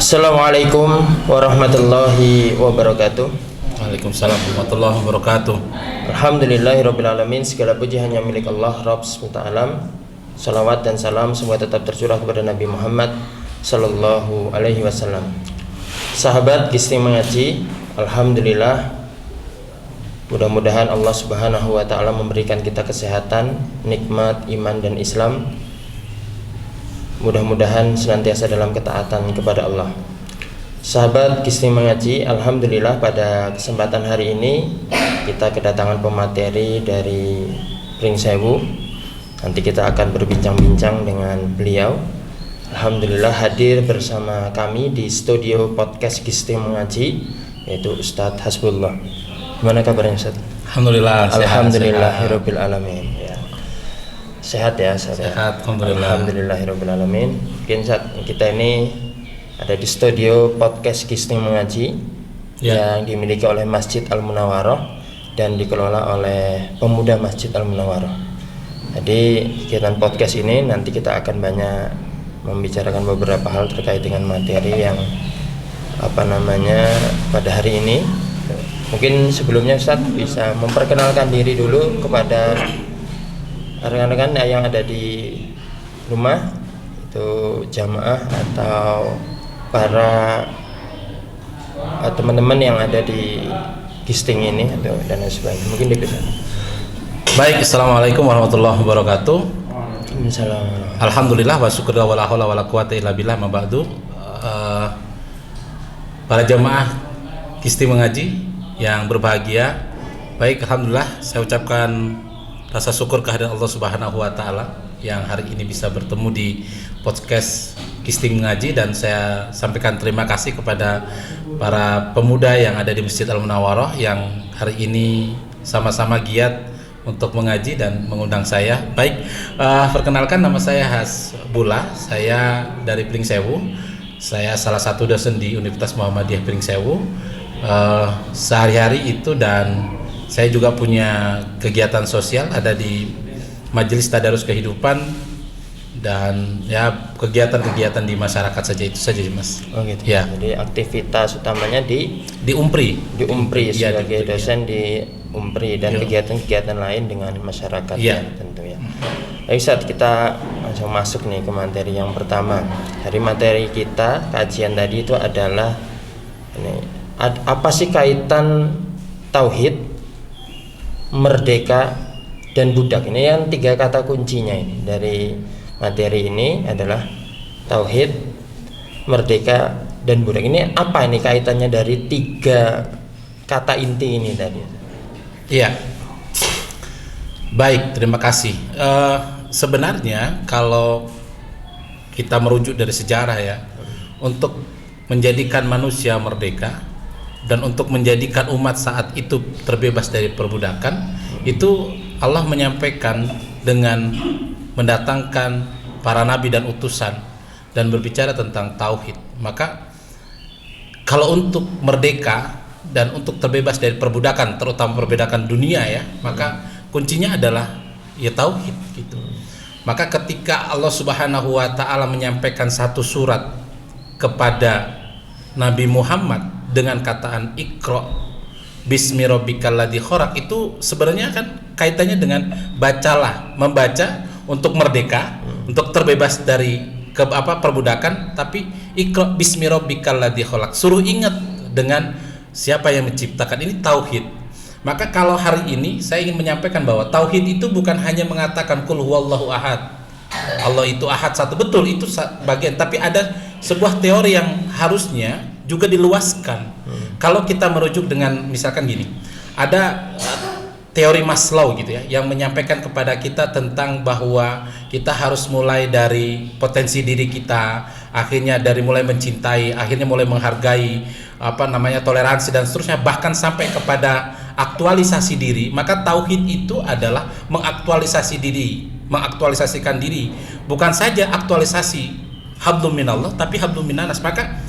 Assalamualaikum warahmatullahi wabarakatuh. Waalaikumsalam warahmatullahi wabarakatuh. Alhamdulillahirrabbilalamin. Segala puji hanya milik Allah Rabb SWT. Salawat dan salam semua tetap tercurah kepada Nabi Muhammad Sallallahu Alaihi Wasallam. Sahabat Gisting Mengaji, Alhamdulillah, mudah-mudahan Allah Subhanahu wa Ta'ala memberikan kita kesehatan, nikmat, iman dan Islam. Mudah-mudahan senantiasa dalam ketaatan kepada Allah. Sahabat Gisting Mengaji, Alhamdulillah pada kesempatan hari ini kita kedatangan pemateri dari Pringsewu. Nanti kita akan berbincang-bincang dengan beliau. Alhamdulillah hadir bersama kami di studio podcast Gisting Mengaji, yaitu Ustadz Hasbullah. Gimana kabarnya Ustadz? Alhamdulillah. Alhamdulillahirabbil alamin. Ya. Sehat ya, sehat. Alhamdulillah. Alhamdulillahirabbil alamin. Mungkin saat kita ini ada di studio podcast Gisting Mengaji yang dimiliki oleh Masjid Al-Munawwarah dan dikelola oleh pemuda Masjid Al-Munawwarah. Jadi kegiatan podcast ini nanti kita akan banyak membicarakan beberapa hal terkait dengan materi yang pada hari ini. Mungkin sebelumnya Ustaz bisa memperkenalkan diri dulu kepada rekan-rekan yang ada di rumah, itu jamaah atau para teman-teman yang ada di Gisting ini atau dan sebagainya. Mungkin bisa. Baik, assalamualaikum warahmatullahi wabarakatuh. Waalaikumsalam. Alhamdulillah wa syukurlah wala haula wala quwata illa billah ma ba'du. Para jamaah Gisting Mengaji yang berbahagia, baik, alhamdulillah saya ucapkan rasa syukur kehadirat Allah Subhanahu wa Ta'ala yang hari ini bisa bertemu di podcast Gisting Mengaji, dan saya sampaikan terima kasih kepada para pemuda yang ada di Masjid Al-Munawwarah yang hari ini sama-sama giat untuk mengaji dan mengundang saya. Baik, perkenalkan, nama saya Hasbullah, saya dari Pringsewu. Saya salah satu dosen di Universitas Muhammadiyah Pringsewu sehari-hari itu, dan saya juga punya kegiatan sosial ada di Majelis Tadarus Kehidupan dan ya kegiatan-kegiatan di masyarakat saja, itu saja Mas. Oh gitu. Ya. Jadi aktivitas utamanya di Umpri. Di Umpri Ya, sebagai di dosen di Umpri dan kegiatan-kegiatan lain dengan masyarakat ya tentu ya. Baik, saat kita langsung masuk nih ke materi yang pertama. Dari materi kita kajian tadi itu adalah ini, apa sih kaitan tauhid, merdeka dan budak? Ini yang tiga kata kuncinya ini dari materi ini adalah tauhid, merdeka dan budak. Ini apa ini kaitannya dari tiga kata inti ini tadi? Iya. Baik, terima kasih. Sebenarnya kalau kita merujuk dari sejarah ya, untuk menjadikan manusia merdeka dan untuk menjadikan umat saat itu terbebas dari perbudakan, itu Allah menyampaikan dengan mendatangkan para nabi dan utusan dan berbicara tentang tauhid. Maka kalau untuk merdeka dan untuk terbebas dari perbudakan, terutama perbudakan dunia ya, maka kuncinya adalah ya tauhid gitu. Maka ketika Allah Subhanahu wa Ta'ala menyampaikan satu surat kepada Nabi Muhammad dengan kataan Iqra bismi rabbikal ladzi khalaq, itu sebenarnya kan kaitannya dengan bacalah, membaca untuk merdeka, untuk terbebas dari perbudakan, tapi Iqra bismi rabbikal ladzi khalaq, suruh ingat dengan siapa yang menciptakan, ini tauhid. Maka kalau hari ini saya ingin menyampaikan bahwa tauhid itu bukan hanya mengatakan qul huwallahu ahad, Allah itu ahad satu, betul itu bagian, tapi ada sebuah teori yang harusnya juga diluaskan. Kalau kita merujuk dengan misalkan gini, ada teori Maslow gitu ya, yang menyampaikan kepada kita tentang bahwa kita harus mulai dari potensi diri kita, akhirnya dari mulai mencintai, akhirnya mulai menghargai, toleransi dan seterusnya, bahkan sampai kepada aktualisasi diri. Maka tauhid itu adalah mengaktualisasi diri, mengaktualisasikan diri, bukan saja aktualisasi hablum minallah, tapi hablum minanas. Maka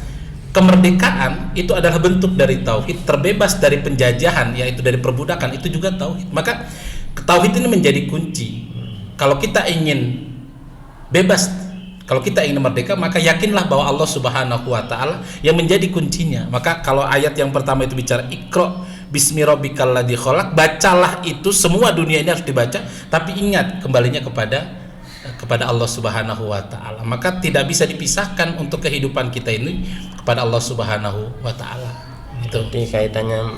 kemerdekaan itu adalah bentuk dari tauhid, terbebas dari penjajahan yaitu dari perbudakan, itu juga tauhid. Maka tauhid ini menjadi kunci. Kalau kita ingin bebas Kalau kita ingin merdeka, maka yakinlah bahwa Allah Subhanahu wa taala yang menjadi kuncinya. Maka kalau ayat yang pertama itu bicara Iqra bismi rabbikal ladzi khalaq, bacalah itu, semua dunia ini harus dibaca, tapi ingat kembalinya kepada Allah Subhanahu wa taala. Maka tidak bisa dipisahkan untuk kehidupan kita ini kepada Allah Subhanahu wa taala. Itu. Jadi kaitannya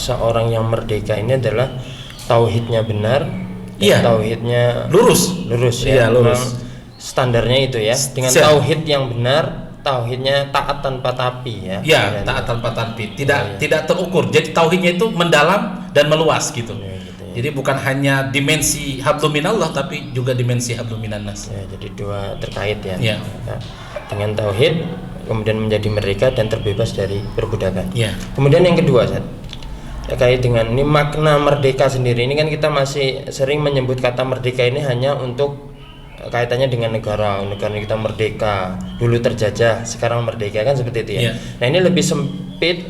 seorang yang merdeka ini adalah tauhidnya benar, Iya. tauhidnya Lurus ya. Iya, lurus. Memang standarnya itu ya, dengan Siap. tauhid yang benar, tauhidnya taat tanpa tapi ya. Ya, Dan- taat tanpa tanpi, Iya. tidak terukur. Jadi tauhidnya itu mendalam dan meluas gitu. Ya, gitu ya. Jadi bukan hanya dimensi hablum minallah, tapi juga dimensi hablum minannas. Ya, jadi dua terkait ya. Ya. Nah, dengan tauhid kemudian menjadi merdeka dan terbebas dari perbudakan. Ya. Kemudian yang kedua, Ustaz, terkait dengan ini makna merdeka sendiri. Ini kan kita masih sering menyebut kata merdeka ini hanya untuk kaitannya dengan negara kita merdeka, dulu terjajah, sekarang merdeka, kan seperti itu ya. Iya. Nah, ini lebih sempit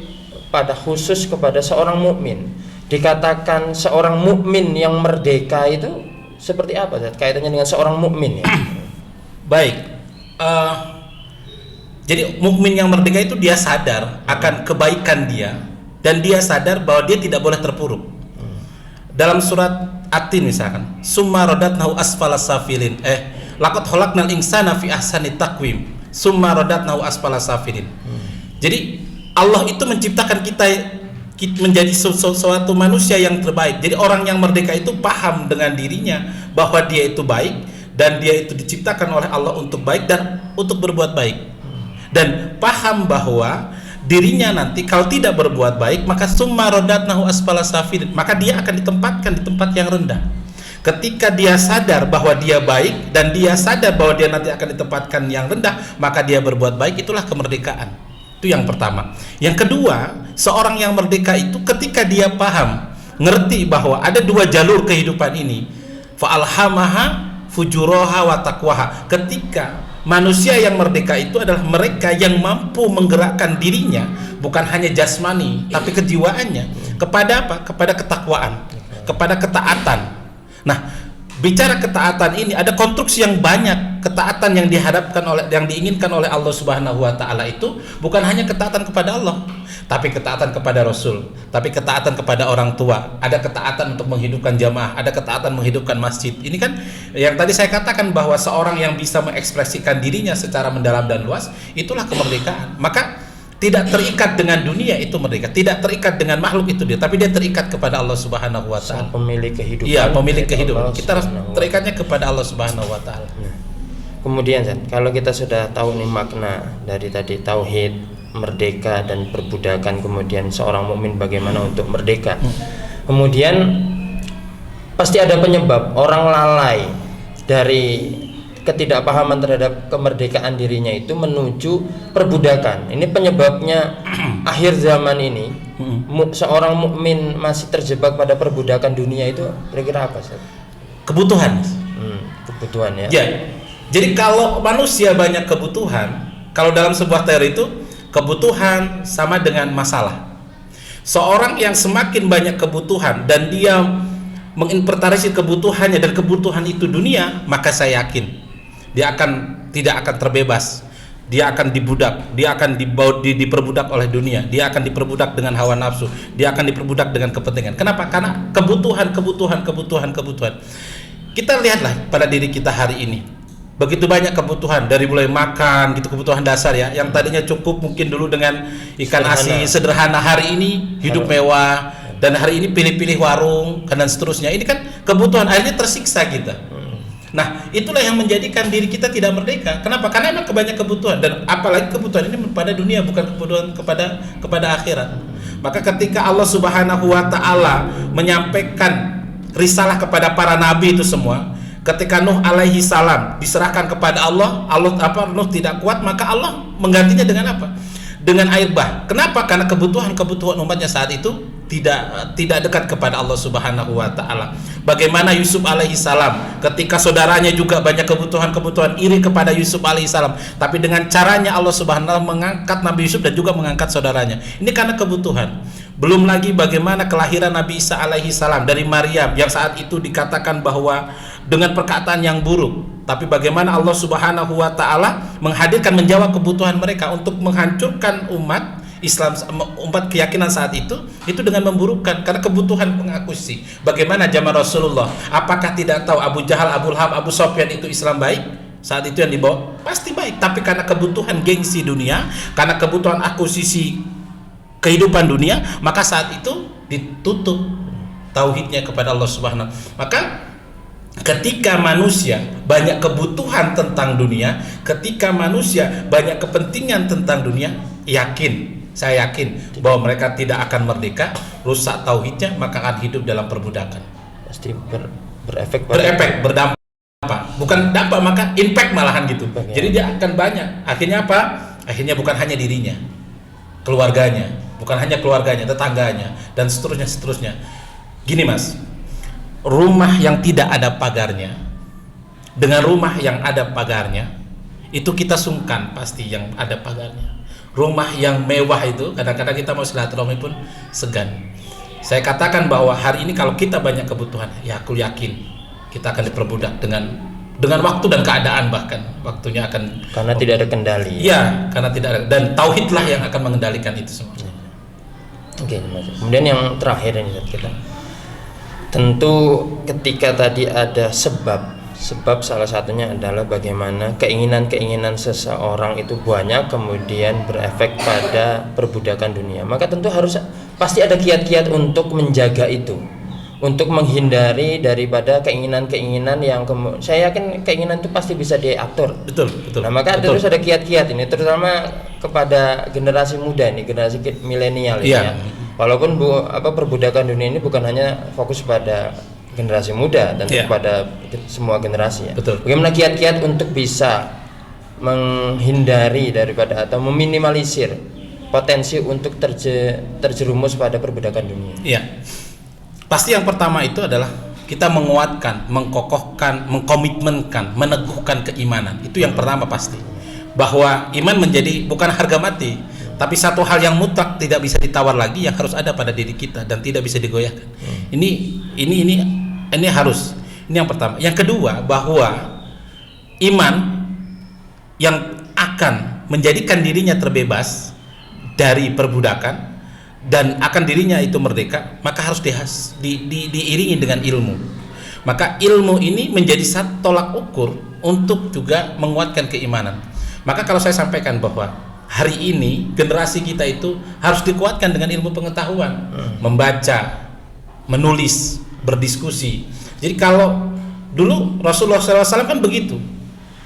pada khusus kepada seorang mukmin. Dikatakan seorang mukmin yang merdeka itu seperti apa, Ustaz? Kaitannya dengan seorang mukmin ya. Baik. Jadi mukmin yang merdeka itu dia sadar akan kebaikan dia dan dia sadar bahwa dia tidak boleh terpuruk. Dalam surat At-Tin misalkan, summa radatnahu asfala safilin, laqad khalaqnal insana fi ahsani taqwim, summa radatnahu asfala safilin. Jadi Allah itu menciptakan kita menjadi suatu manusia yang terbaik. Jadi orang yang merdeka itu paham dengan dirinya bahwa dia itu baik dan dia itu diciptakan oleh Allah untuk baik dan untuk berbuat baik. Dan paham bahwa dirinya nanti kalau tidak berbuat baik, maka summa radatnahu asfala safilin, maka dia akan ditempatkan di tempat yang rendah. Ketika dia sadar bahwa dia baik dan dia sadar bahwa dia nanti akan ditempatkan yang rendah, maka dia berbuat baik, itulah kemerdekaan. Itu yang pertama. Yang kedua, seorang yang merdeka itu ketika dia paham, ngerti bahwa ada dua jalur kehidupan ini, fa'alhamaha fujuraha wa taqwaha. Ketika manusia yang merdeka itu adalah mereka yang mampu menggerakkan dirinya, bukan hanya jasmani tapi kejiwaannya kepada apa? Kepada ketakwaan, kepada ketaatan. Nah, bicara ketaatan ini ada konstruksi yang banyak. Ketaatan yang diinginkan oleh Allah Subhanahu wa taala itu bukan hanya ketaatan kepada Allah, tapi ketaatan kepada Rasul, tapi ketaatan kepada orang tua, ada ketaatan untuk menghidupkan jamaah, ada ketaatan menghidupkan masjid. Ini kan yang tadi saya katakan bahwa seorang yang bisa mengekspresikan dirinya secara mendalam dan luas, itulah kemerdekaan. Maka tidak terikat dengan dunia, itu merdeka. Tidak terikat dengan makhluk, itu dia, tapi dia terikat kepada Allah Subhanahu wa taala. Pemilik kehidupan. Iya, pemilik kehidupan. Allah Kita harus Subhanahu wa terikatnya kepada Allah Subhanahu wa taala. Kemudian Zat, kalau kita sudah tahu nih makna dari tadi tauhid, merdeka dan perbudakan, kemudian seorang mukmin bagaimana untuk merdeka. Kemudian pasti ada penyebab orang lalai dari ketidakpahaman terhadap kemerdekaan dirinya itu menuju perbudakan. Ini penyebabnya akhir zaman ini seorang mukmin masih terjebak pada perbudakan dunia itu kira-kira apa, Zat? Kebutuhan. Kebutuhan ya. Ya. Jadi kalau manusia banyak kebutuhan, kalau dalam sebuah teori itu kebutuhan sama dengan masalah. Seorang yang semakin banyak kebutuhan dan dia menginventarisir kebutuhannya dan kebutuhan itu dunia, maka saya yakin dia tidak akan terbebas. Dia akan dibudak, dia akan diperbudak oleh dunia, dia akan diperbudak dengan hawa nafsu, dia akan diperbudak dengan kepentingan. Kenapa? Karena kebutuhan. Kita lihatlah pada diri kita hari ini. Begitu banyak kebutuhan, dari mulai makan gitu, kebutuhan dasar ya, yang tadinya cukup mungkin dulu dengan ikan asin sederhana, hari ini hidup mewah, dan hari ini pilih-pilih warung dan seterusnya. Ini kan kebutuhan, akhirnya tersiksa kita. Nah, itulah yang menjadikan diri kita tidak merdeka. Kenapa? Karena memang kebanyakan kebutuhan, dan apalagi kebutuhan ini pada dunia, bukan kebutuhan kepada akhirat. Maka ketika Allah Subhanahu wa taala menyampaikan risalah kepada para nabi itu semua, ketika Nuh alaihi salam diserahkan kepada Allah, Nuh tidak kuat, maka Allah menggantinya dengan apa? Dengan air bah. Kenapa? Karena kebutuhan umatnya saat itu tidak dekat kepada Allah Subhanahu wa taala. Bagaimana Yusuf alaihi salam ketika saudaranya juga banyak kebutuhan iri kepada Yusuf alaihi salam, tapi dengan caranya Allah Subhanahu wa taala mengangkat Nabi Yusuf dan juga mengangkat saudaranya. Ini karena kebutuhan. Belum lagi bagaimana kelahiran Nabi Isa alaihi salam dari Maryam yang saat itu dikatakan bahwa dengan perkataan yang buruk, tapi bagaimana Allah Subhanahu wa taala menghadirkan, menjawab kebutuhan mereka untuk menghancurkan umat Islam, umat keyakinan saat itu dengan memburukkan karena kebutuhan pengakuisi. Bagaimana zaman Rasulullah, apakah tidak tahu Abu Jahal, Abu Lahab, Abu Sofyan itu Islam baik? Saat itu yang dibawa pasti baik, tapi karena kebutuhan gengsi dunia, karena kebutuhan akuisisi kehidupan dunia, maka saat itu ditutup tauhidnya kepada Allah Subhanahu. Maka ketika manusia banyak kebutuhan tentang dunia, ketika manusia banyak kepentingan tentang dunia, saya yakin bahwa mereka tidak akan merdeka, rusak tauhidnya, maka akan hidup dalam perbudakan. Pasti berefek berdampak, bukan dampak, maka impact malahan gitu. Jadi dia akan banyak. Akhirnya apa? Akhirnya bukan hanya dirinya, keluarganya, tetangganya, dan seterusnya. Gini Mas, rumah yang tidak ada pagarnya dengan rumah yang ada pagarnya itu kita sungkan pasti yang ada pagarnya. Rumah yang mewah itu kadang-kadang kita mau silaturahmi pun segan. Saya katakan bahwa hari ini kalau kita banyak kebutuhan, ya aku yakin kita akan diperbudak dengan waktu dan keadaan, bahkan waktunya akan karena tidak ada kendali. Iya, karena tidak ada, dan tauhidlah yang akan mengendalikan itu semua. Oke, kemudian yang terakhir ini kita, tentu ketika tadi ada sebab salah satunya adalah bagaimana keinginan seseorang itu banyak kemudian berefek pada perbudakan dunia, maka tentu harus pasti ada kiat-kiat untuk menjaga itu, untuk menghindari daripada keinginan-keinginan yang saya yakin keinginan itu pasti bisa diatur. Betul. Nah, maka terus ada kiat-kiat ini, terutama kepada generasi muda ini, generasi milenial ini ya. Walaupun perbudakan dunia ini bukan hanya fokus pada generasi muda dan kepada semua generasi ya. Betul. Bagaimana kiat-kiat untuk bisa menghindari daripada atau meminimalisir potensi untuk terjerumus pada perbudakan dunia? Iya. Pasti yang pertama itu adalah kita menguatkan, mengkokohkan, mengkomitmenkan, meneguhkan keimanan. Itu yang pertama pasti. Bahwa iman menjadi bukan harga mati, tapi satu hal yang mutlak, tidak bisa ditawar lagi, yang harus ada pada diri kita dan tidak bisa digoyahkan. Ini harus. Ini yang pertama. Yang kedua, bahwa iman yang akan menjadikan dirinya terbebas dari perbudakan dan akan dirinya itu merdeka, maka harus diiringi dengan ilmu. Maka ilmu ini menjadi satu tolak ukur untuk juga menguatkan keimanan. Maka kalau saya sampaikan bahwa hari ini generasi kita itu harus dikuatkan dengan ilmu pengetahuan, membaca, menulis, berdiskusi. Jadi kalau dulu Rasulullah SAW kan begitu,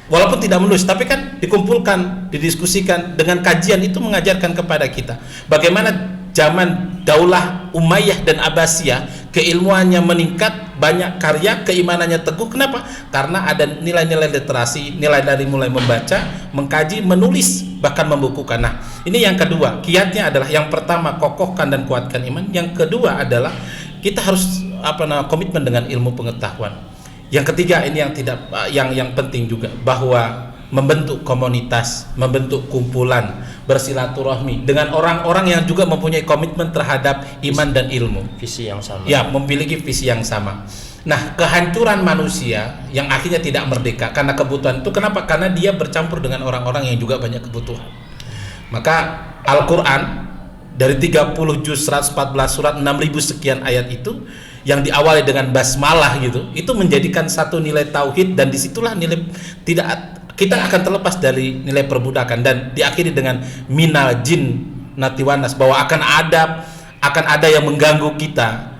walaupun tidak menulis, tapi kan dikumpulkan, didiskusikan dengan kajian, itu mengajarkan kepada kita bagaimana zaman Daulah Umayyah dan Abbasiyah keilmuannya meningkat, banyak karya, keimanannya teguh. Kenapa? Karena ada nilai-nilai literasi, nilai dari mulai membaca, mengkaji, menulis, bahkan membukukan. Nah, ini yang kedua, kiatnya adalah yang pertama kokohkan dan kuatkan iman. Yang kedua adalah kita harus komitmen dengan ilmu pengetahuan. Yang ketiga, ini yang penting juga, bahwa membentuk komunitas, membentuk kumpulan, bersilaturahmi dengan orang-orang yang juga mempunyai komitmen terhadap iman dan ilmu, visi yang sama. Ya, memiliki visi yang sama. Nah, kehancuran manusia yang akhirnya tidak merdeka karena kebutuhan itu, kenapa? Karena dia bercampur dengan orang-orang yang juga banyak kebutuhan. Maka Al-Quran dari 30 juz 114 surat 6.000 sekian ayat itu yang diawali dengan basmalah gitu, itu menjadikan satu nilai tauhid, dan disitulah nilai kita akan terlepas dari nilai perbudakan, dan diakhiri dengan minal jin natiwanas, bahwa akan ada yang mengganggu kita,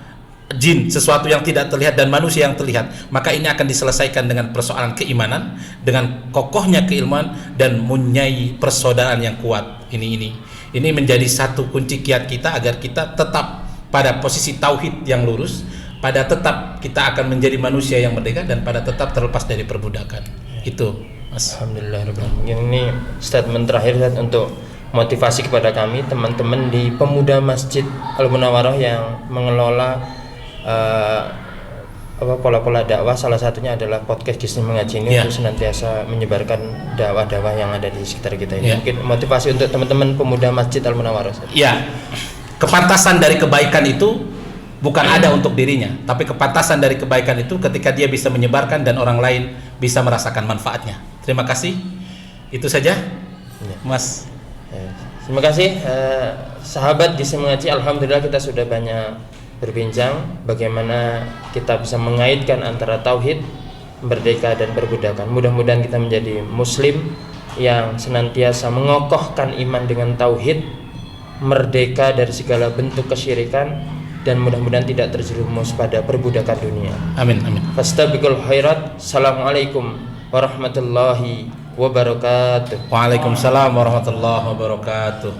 jin, sesuatu yang tidak terlihat, dan manusia yang terlihat. Maka ini akan diselesaikan dengan persoalan keimanan, dengan kokohnya keilmuan, dan mempunyai persaudaraan yang kuat. Ini menjadi satu kunci kiat kita agar kita tetap pada posisi tauhid yang lurus, pada tetap kita akan menjadi manusia yang merdeka, dan pada tetap terlepas dari perbudakan. Itu Mas. Alhamdulillah. Ini statement terakhir untuk motivasi kepada kami teman-teman di Pemuda Masjid Al-Munawarah yang mengelola pola-pola dakwah. Salah satunya adalah podcast Gisni Mengaji ini, untuk senantiasa menyebarkan dakwah-dakwah yang ada di sekitar kita ini. Mungkin motivasi untuk teman-teman Pemuda Masjid Al-Munawarah. Ya, kepantasan dari kebaikan itu bukan ada untuk dirinya, tapi kepantasan dari kebaikan itu ketika dia bisa menyebarkan dan orang lain bisa merasakan manfaatnya. Terima kasih. Itu saja, Mas. Terima kasih, sahabat Gisri Mengaji. Alhamdulillah kita sudah banyak berbincang bagaimana kita bisa mengaitkan antara tauhid, merdeka dan perbudakan. Mudah-mudahan kita menjadi muslim yang senantiasa mengokohkan iman dengan tauhid, merdeka dari segala bentuk kesyirikan, dan mudah-mudahan tidak terjerumus pada perbudakan dunia. Amin, amin. Fastabiqul khairat. Assalamualaikum warahmatullahi wabarakatuh. Waalaikumsalam warahmatullahi wabarakatuh.